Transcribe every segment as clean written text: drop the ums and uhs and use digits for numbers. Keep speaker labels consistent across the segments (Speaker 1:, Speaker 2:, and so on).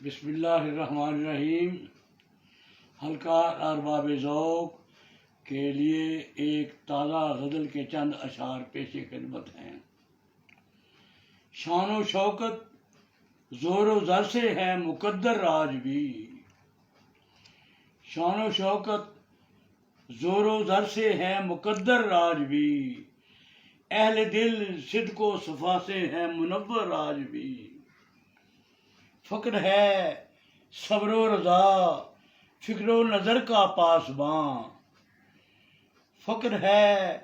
Speaker 1: بسم اللہ الرحمن الرحیم۔ حلقہ ارباب ذوق کے لیے ایک تازہ غزل کے چند اشعار پیش خدمت ہیں۔ شان و شوکت زور و زر سے ہے مقدر آج بھی، شان و شوکت زور و زر سے ہے مقدر آج بھی، اہل دل صدق و صفا سے ہے منور آج بھی۔ فقر ہے صبر و رضا فکر و نظر کا پاسباں، فقر ہے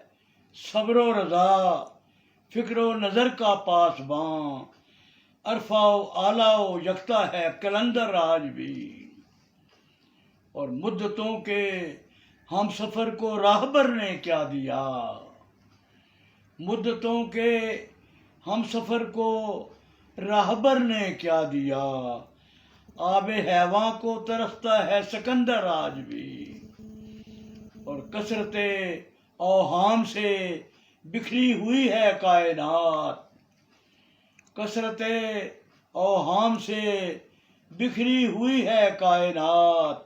Speaker 1: صبر و رضا فکر و نظر کا پاسباں، عرفہ و اعلیٰ و یکتا ہے کلندر آج بھی۔ اور مدتوں کے ہم سفر کو راہبر نے کیا دیا، مدتوں کے ہم سفر کو راہبر نے کیا دیا، آب حیواں کو ترستا ہے سکندر آج بھی۔ اور کثرت اوہام سے بکھری ہوئی ہے کائنات، کثرت اوہام سے بکھری ہوئی ہے کائنات،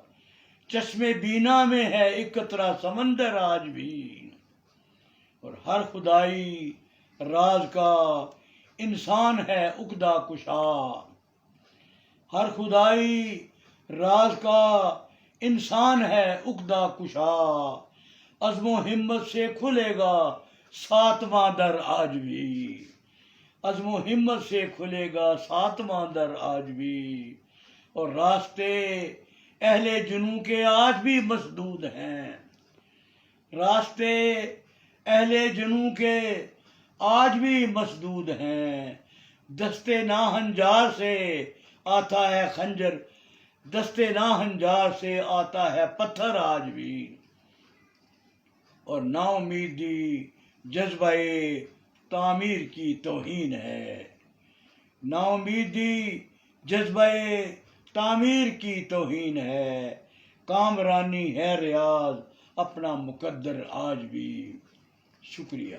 Speaker 1: چشم بینا میں ہے ایک قطرہ سمندر آج بھی۔ اور ہر خدائی راز کا انسان ہے عقدہ کشا، ہر خدائی راز کا انسان ہے عقدہ کشا، عزم و ہمت سے کھلے گا ساتواں در آج بھی، عزم و ہمت سے کھلے گا ساتواں در آج بھی۔ اور راستے اہل جنوں کے آج بھی مسدود ہیں، راستے اہل جنوں کے آج بھی مسدود ہیں، دستے ناہنجار سے آتا ہے خنجر، دستے ناہنجار سے آتا ہے پتھر آج بھی۔ اور نا امیدی جذبہ تعمیر کی توہین ہے، نا امیدی جذبہ تعمیر کی توہین ہے، کامرانی ہے ریاض اپنا مقدر آج بھی۔ شکریہ۔